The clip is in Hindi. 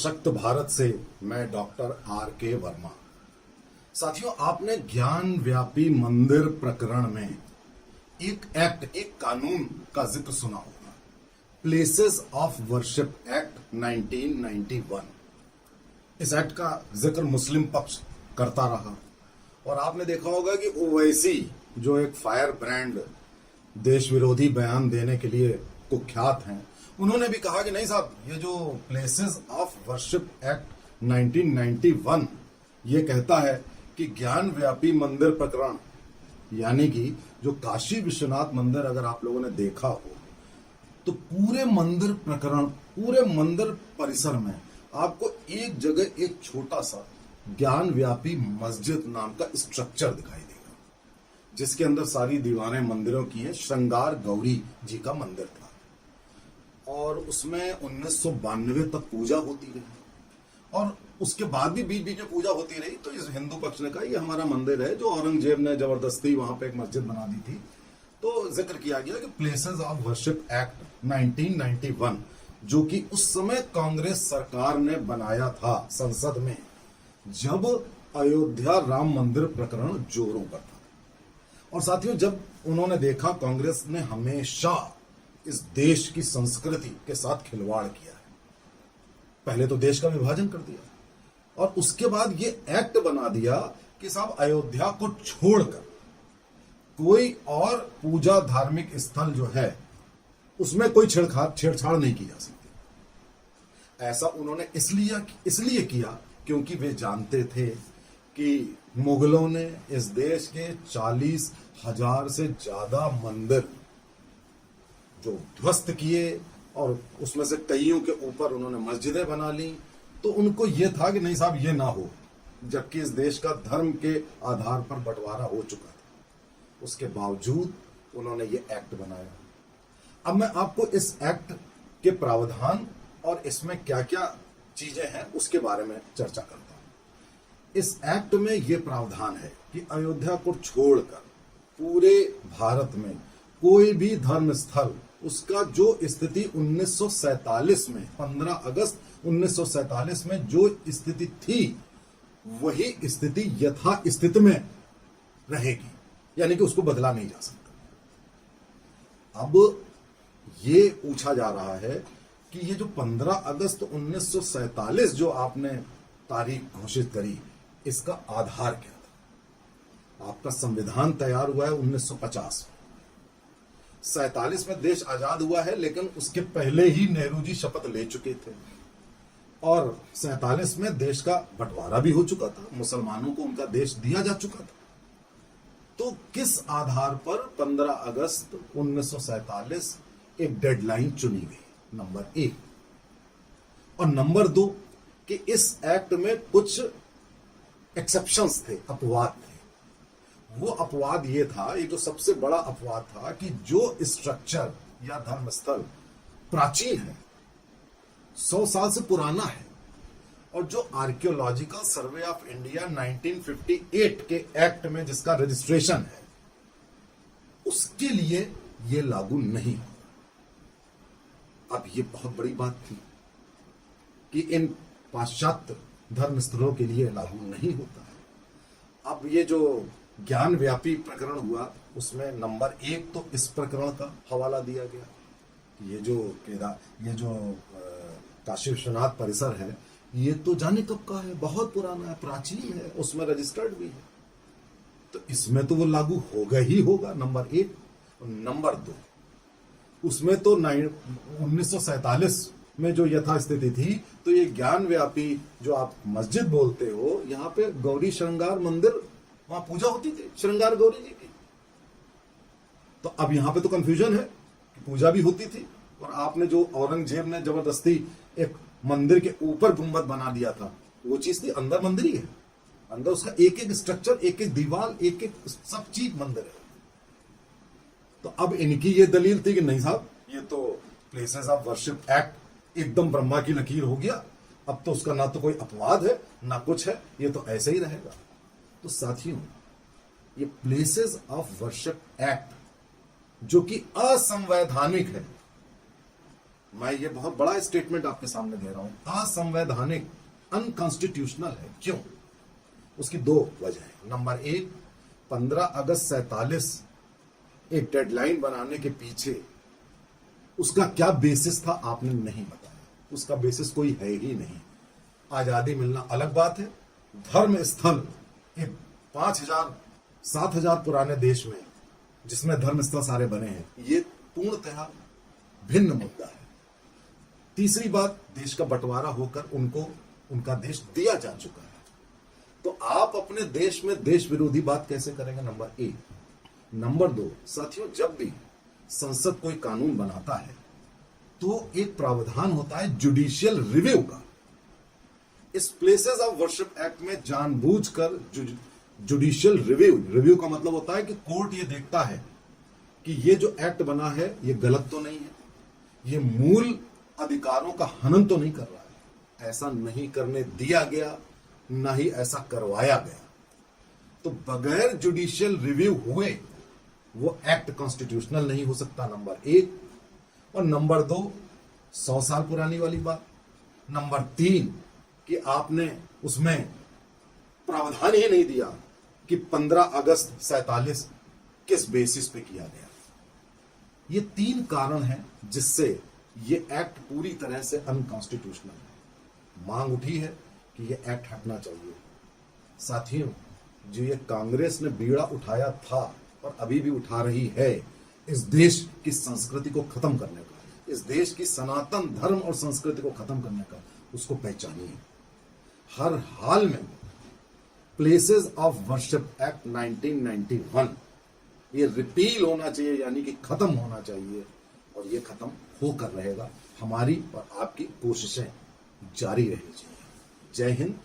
सशक्त भारत से मैं डॉक्टर आर के वर्मा। साथियों, आपने ज्ञान व्यापी मंदिर प्रकरण में एक एक्ट, एक कानून का जिक्र सुना होगा, प्लेसेस ऑफ वर्शिप एक्ट 1991। इस एक्ट का जिक्र मुस्लिम पक्ष करता रहा और आपने देखा होगा कि ओवैसी, जो एक फायर ब्रांड देश विरोधी बयान देने के लिए कुख्यात हैं, उन्होंने भी कहा कि नहीं साहब, ये जो प्लेसेस ऑफ वर्शिप एक्ट 1991 ये कहता है कि ज्ञान व्यापी मंदिर प्रकरण, यानी कि जो काशी विश्वनाथ मंदिर अगर आप लोगों ने देखा हो तो पूरे मंदिर प्रकरण, पूरे मंदिर परिसर में आपको एक जगह एक छोटा सा ज्ञान व्यापी मस्जिद नाम का स्ट्रक्चर दिखाई देगा, जिसके अंदर सारी दीवारें मंदिरों की हैं। श्रृंगार गौरी जी का मंदिर था और उसमें 1992 तक पूजा होती रही और उसके बाद भी बीच बीच में पूजा होती रही। तो इस हिंदू पक्ष ने कहा ये हमारा मंदिर है, जो औरंगजेब ने जबरदस्ती वहां पे एक मस्जिद बना दी थी। तो जिक्र किया गया कि प्लेसेस ऑफ वर्शिप एक्ट 1991, जो कि उस समय कांग्रेस सरकार ने बनाया था संसद में, जब अयोध्या राम मंदिर प्रकरण जोरों पर था। और साथियों, जब उन्होंने देखा कांग्रेस ने हमेशा इस देश की संस्कृति के साथ खिलवाड़ किया है, पहले तो देश का विभाजन कर दिया और उसके बाद ये एक्ट बना दिया कि साहब अयोध्या को छोड़कर कोई और पूजा धार्मिक स्थल जो है उसमें कोई छेड़छाड़ नहीं की जा सकती। ऐसा उन्होंने इसलिए किया क्योंकि वे जानते थे कि मुगलों ने इस देश के 40,000 से ज्यादा मंदिर जो ध्वस्त किए और उसमें से कईयों के ऊपर उन्होंने मस्जिदें बना ली। तो उनको यह था कि नहीं साहब, ये ना हो, जबकि इस देश का धर्म के आधार पर बंटवारा हो चुका था। उसके बावजूद उन्होंने ये एक्ट बनाया। अब मैं आपको इस एक्ट के प्रावधान और इसमें क्या क्या चीजें हैं उसके बारे में चर्चा करता हूं। इस एक्ट में यह प्रावधान है कि अयोध्या को छोड़कर पूरे भारत में कोई भी धर्म स्थल, उसका जो स्थिति 1947 में, 15 अगस्त 1947 में जो स्थिति थी, वही स्थिति यथा स्थिति में रहेगी, यानी कि उसको बदला नहीं जा सकता। अब ये पूछा जा रहा है कि ये जो 15 अगस्त 1947 जो आपने तारीख घोषित करी, इसका आधार क्या था? आपका संविधान तैयार हुआ है 1950 में, 47 में देश आजाद हुआ है, लेकिन उसके पहले ही नेहरू जी शपथ ले चुके थे और 47 में देश का बंटवारा भी हो चुका था, मुसलमानों को उनका देश दिया जा चुका था। तो किस आधार पर 15 अगस्त 1947 एक डेडलाइन चुनी गई? नंबर 1। और नंबर 2 कि इस एक्ट में कुछ एक्सेप्शंस थे, अपवाद थे। वो अपवाद ये था, ये जो सबसे बड़ा अपवाद था कि जो स्ट्रक्चर या धर्मस्थल प्राचीन है, 100 साल से पुराना है, और जो आर्कियोलॉजिकल सर्वे ऑफ इंडिया 1958 के एक्ट में जिसका रजिस्ट्रेशन है, उसके लिए ये लागू नहीं होगा। अब ये बहुत बड़ी बात थी कि इन पाश्चात्य धर्मस्थलों के लिए लागू नहीं होता है। अब ये जो ज्ञान व्यापी प्रकरण हुआ, उसमें नंबर 1 तो इस प्रकरण का हवाला दिया गया। ये जो काशी विश्वनाथ परिसर है, ये तो जाने कब का है, बहुत पुराना है, प्राचीन है, उसमें रजिस्टर्ड भी है, तो इसमें तो वो लागू होगा ही होगा, नंबर 1। नंबर 2, उसमें तो 1947 में जो यथास्थिति थी, तो ये ज्ञान व्यापी जो आप मस्जिद बोलते हो, यहाँ पे गौरी श्रृंगार मंदिर, वहां पूजा होती थी श्रृंगार गौरी जी की। तो अब यहां पे तो कंफ्यूजन है कि पूजा भी होती थी, और आपने जो औरंगजेब ने जबरदस्ती एक मंदिर के ऊपर गुंबद बना दिया था, वो चीज थी अंदर मंदिर ही है, अंदर उसका एक एक स्ट्रक्चर, एक एक दीवार, एक एक सब चीज मंदिर है। तो अब इनकी ये दलील थी कि नहीं साहब, ये तो प्लेसेस ऑफ वर्शिप एक्ट एकदम ब्रह्मा की लकीर हो गया, अब तो उसका ना तो कोई अपवाद है ना कुछ है, ये तो ऐसे ही रहेगा। तो साथियों, ये प्लेसेस ऑफ वर्शिप एक्ट जो कि असंवैधानिक है, मैं ये बहुत बड़ा स्टेटमेंट आपके सामने दे रहा हूं, असंवैधानिक, अनकॉन्स्टिट्यूशनल है। क्यों? उसकी दो वजह है। नंबर एक, 15 अगस्त 47 एक डेडलाइन बनाने के पीछे उसका क्या बेसिस था आपने नहीं बताया। उसका बेसिस कोई है ही नहीं। आजादी मिलना अलग बात है, धर्म स्थल एक 5000 7000 पुराने देश में जिसमें धर्म स्थल सारे बने हैं, ये पूर्णतः भिन्न मुद्दा है। तीसरी बात, देश का बंटवारा होकर उनको उनका देश दिया जा चुका है, तो आप अपने देश में देश विरोधी बात कैसे करेंगे? नंबर एक। नंबर दो, साथियों, जब भी संसद कोई कानून बनाता है तो एक प्रावधान होता है जुडिशियल रिव्यू का। इस प्लेसेस ऑफ वर्शिप एक्ट में जानबूझकर जुडिशियल रिव्यू का मतलब होता है कि कोर्ट ये देखता है कि ये जो एक्ट बना है ये गलत तो नहीं है, ये मूल अधिकारों का हनन तो नहीं कर रहा है। ऐसा नहीं करने दिया गया, ना ही ऐसा करवाया गया, तो बगैर जुडिशियल रिव्यू हुए वो एक्ट कॉन्स्टिट्यूशनल नहीं हो सकता, नंबर एक। और नंबर दो, 100 साल पुरानी वाली बात। नंबर तीन, कि आपने उसमें प्रावधान ही नहीं दिया कि 15 अगस्त 47 किस बेसिस पे किया गया। ये तीन कारण हैं जिससे ये एक्ट पूरी तरह से अनकॉन्स्टिट्यूशनल है। मांग उठी है कि ये एक्ट हटना चाहिए। साथियों, जो ये कांग्रेस ने बीड़ा उठाया था और अभी भी उठा रही है, इस देश की संस्कृति को खत्म करने का, इस देश की सनातन धर्म और संस्कृति को खत्म करने का, उसको पहचानिए। हर हाल में प्लेसेस ऑफ वर्शिप एक्ट 1991 ये रिपील होना चाहिए, यानी कि खत्म होना चाहिए, और ये खत्म होकर रहेगा। हमारी और आपकी कोशिशें जारी रहनी चाहिए। जय हिंद,